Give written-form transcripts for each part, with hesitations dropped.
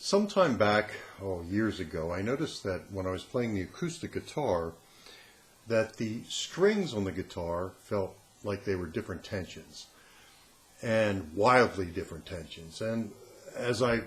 Sometime back, years ago, I noticed that when I was playing the acoustic guitar, that the strings on the guitar felt like they were different tensions, and wildly different tensions. And as I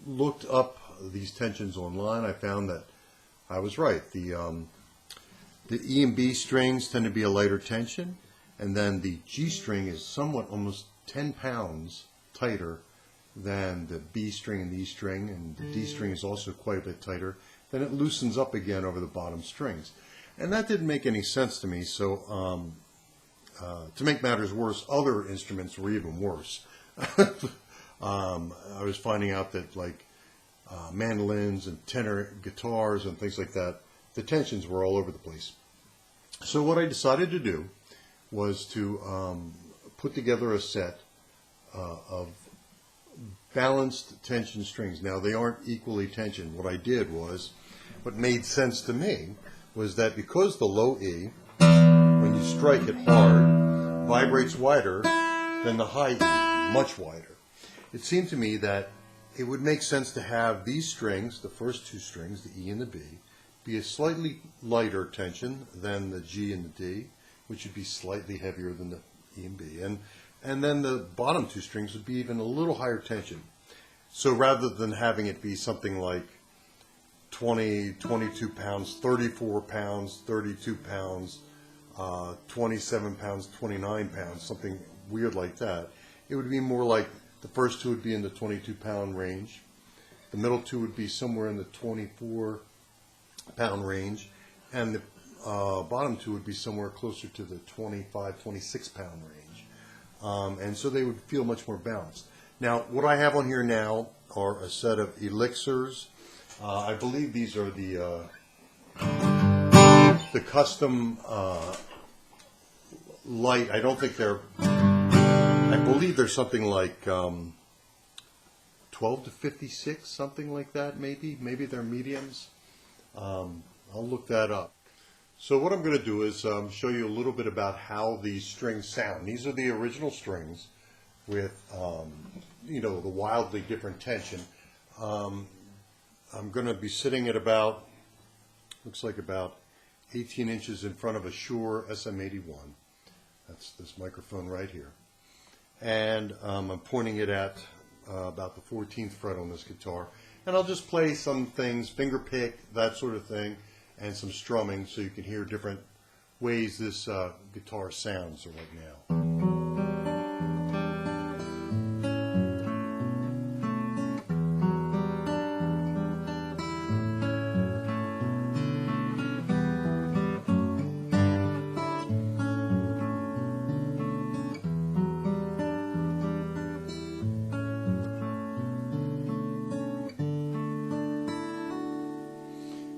looked up these tensions online, I found that I was right. The E and B strings tend to be a lighter tension, and then the G string is somewhat almost 10 pounds tighter than the B string and the E string, and the D string is also quite a bit tighter. Then it loosens up again over the bottom strings. And that didn't make any sense to me, so to make matters worse, other instruments were even worse. I was finding out that mandolins and tenor guitars and things like that, the tensions were all over the place. So what I decided to do was to put together a set of balanced tension strings. Now, they aren't equally tensioned. What I did was, what made sense to me was that because the low E, when you strike it hard, vibrates wider than the high E, much wider. It seemed to me that it would make sense to have these strings, the first two strings, the E and the B, be a slightly lighter tension than the G and the D, which would be slightly heavier than the E and B. And then the bottom two strings would be even a little higher tension. So rather than having it be something like 20, 22 pounds, 34 pounds, 32 pounds, 27 pounds, 29 pounds, something weird like that, it would be more like the first two would be in the 22-pound range. The middle two would be somewhere in the 24-pound range. And the bottom two would be somewhere closer to the 25, 26-pound range. And so they would feel much more balanced. Now, what I have on here now are a set of elixirs. I believe these are the custom light. I don't think they're, I believe they're something like 12 to 56, something like that maybe. Maybe they're mediums. I'll look that up. So what I'm going to do is show you a little bit about how these strings sound. These are the original strings with, the wildly different tension. I'm going to be sitting at about, looks like about 18 inches in front of a Shure SM81. That's this microphone right here. And I'm pointing it at about the 14th fret on this guitar. And I'll just play some things, finger pick, that sort of thing, and some strumming so you can hear different ways this guitar sounds right now.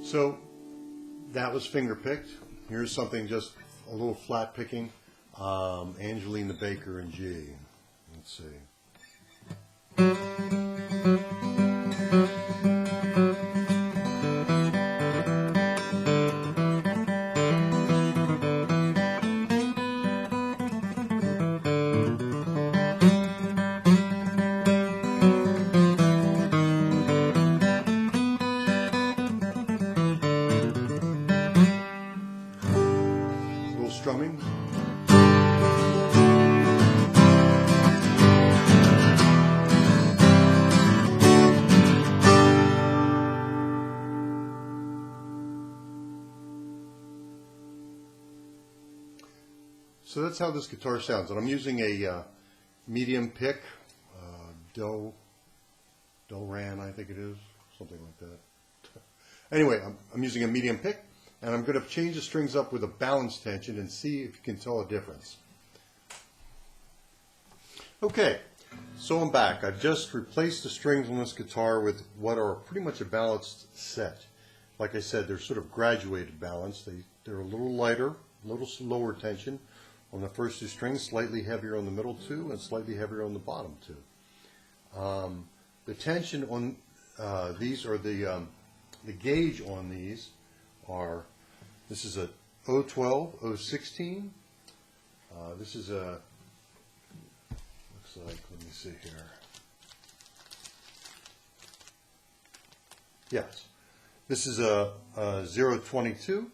So that was finger picked. Here's something just a little flat picking. Angelina Baker in G. Let's see. Strumming. So that's how this guitar sounds, and I'm using a medium pick, Delran, I think it is, something like that. Anyway, I'm using a medium pick. And I'm going to change the strings up with a balanced tension and see if you can tell a difference. Okay, so I'm back. I've just replaced the strings on this guitar with what are pretty much a balanced set. Like I said, they're sort of graduated balance. They're a little lighter, a little lower tension on the first two strings, slightly heavier on the middle two, and slightly heavier on the bottom two. The tension on these, or the gauge on these, this is a 012, 016. This is a, looks like, let me see here. Yes. This is a 022.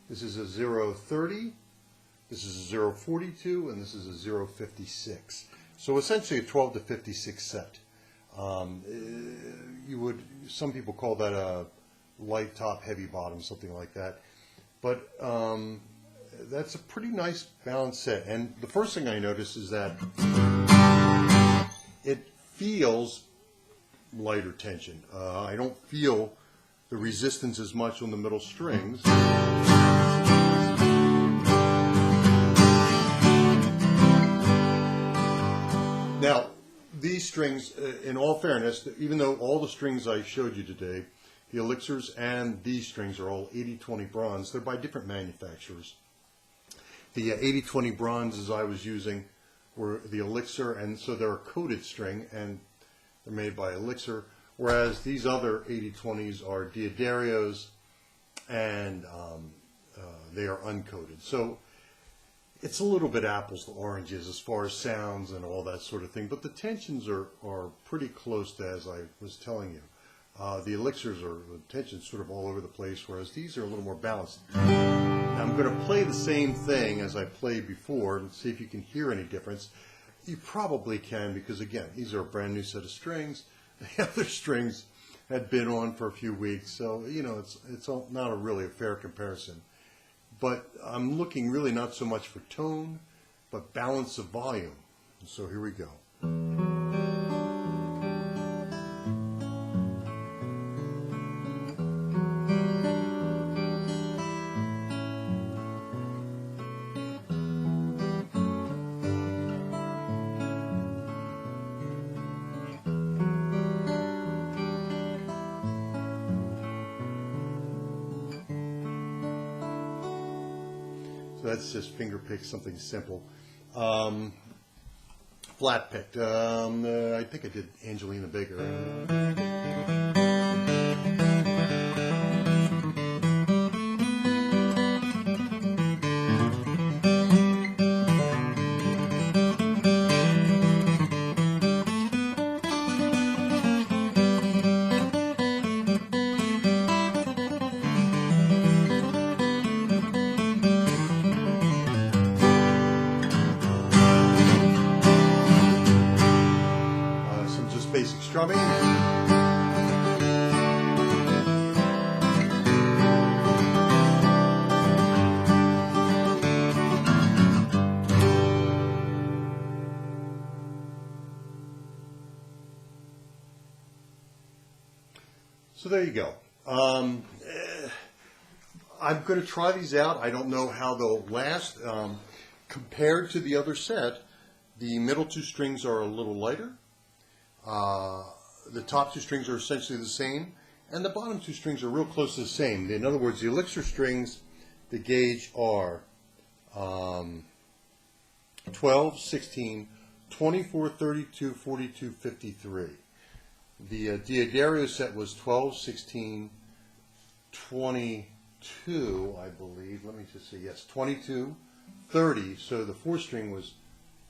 This is a 030. This is a 042, and this is a 056. So essentially a 12 to 56 set. Some people call that a light top, heavy bottom, something like that. But that's a pretty nice balanced set. And the first thing I notice is that it feels lighter tension. I don't feel the resistance as much on the middle strings. Now, these strings, in all fairness, even though all the strings I showed you today, the elixirs and these strings are all 80-20 bronze, they're by different manufacturers. The 80-20 bronzes I was using were the elixir, and so they're a coated string, and they're made by elixir, whereas these other 80-20s are Diodarios, and they are uncoated. So it's a little bit apples to oranges as far as sounds and all that sort of thing, but the tensions are pretty close to as I was telling you. The elixirs are the tensions sort of all over the place, whereas these are a little more balanced. Now I'm going to play the same thing as I played before and see if you can hear any difference. You probably can, because again, these are a brand new set of strings. The other strings had been on for a few weeks, so you know it's not really a fair comparison. But I'm looking really not so much for tone, but balance of volume. So here we go. So that's just finger picked, something simple. Flat picked. I think I did Angelina Baker. Basic strumming. So there you go. I'm going to try these out. I don't know how they'll last. Compared to the other set, the middle two strings are a little lighter. The top two strings are essentially the same, and the bottom two strings are real close to the same. In other words, the elixir strings, the gauge are 12, 16, 24, 32, 42, 53. The Diodario set was 12, 16, 22, I believe. Let me just say, yes, 22, 30. So the fourth string was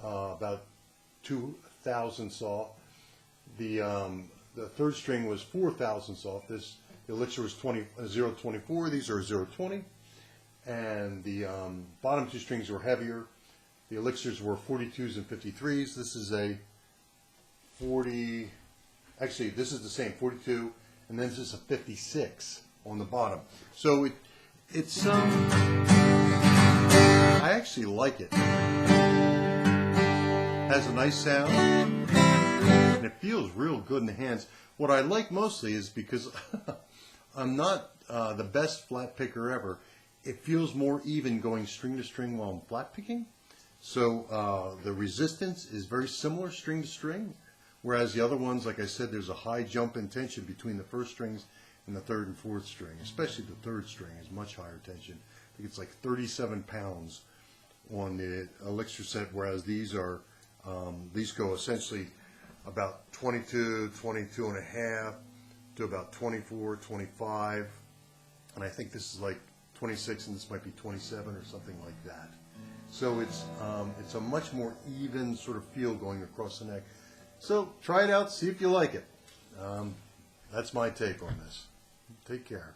about 2 thousandths off. The third string was 4 thousandths off. The elixir was 0.24. These are 0.20. And the bottom two strings were heavier. The elixirs were 42s and 53s. This is a 40. Actually, this is the same, 42, and then this is a 56 on the bottom. So it's I actually like it. Has a nice sound. And it feels real good in the hands. What I like mostly is because I'm not the best flat picker ever, it feels more even going string to string while I'm flat picking. So the resistance is very similar string to string, whereas the other ones, like I said, there's a high jump in tension between the first strings and the third and fourth string. Especially the third string is much higher tension. I think it's like 37 pounds on the elixir set, whereas these are these go essentially about 22, 22 and a half to about 24, 25, and I think this is like 26, and this might be 27 or something like that. So it's a much more even sort of feel going across the neck. So try it out, see if you like it. That's my take on this. Take care.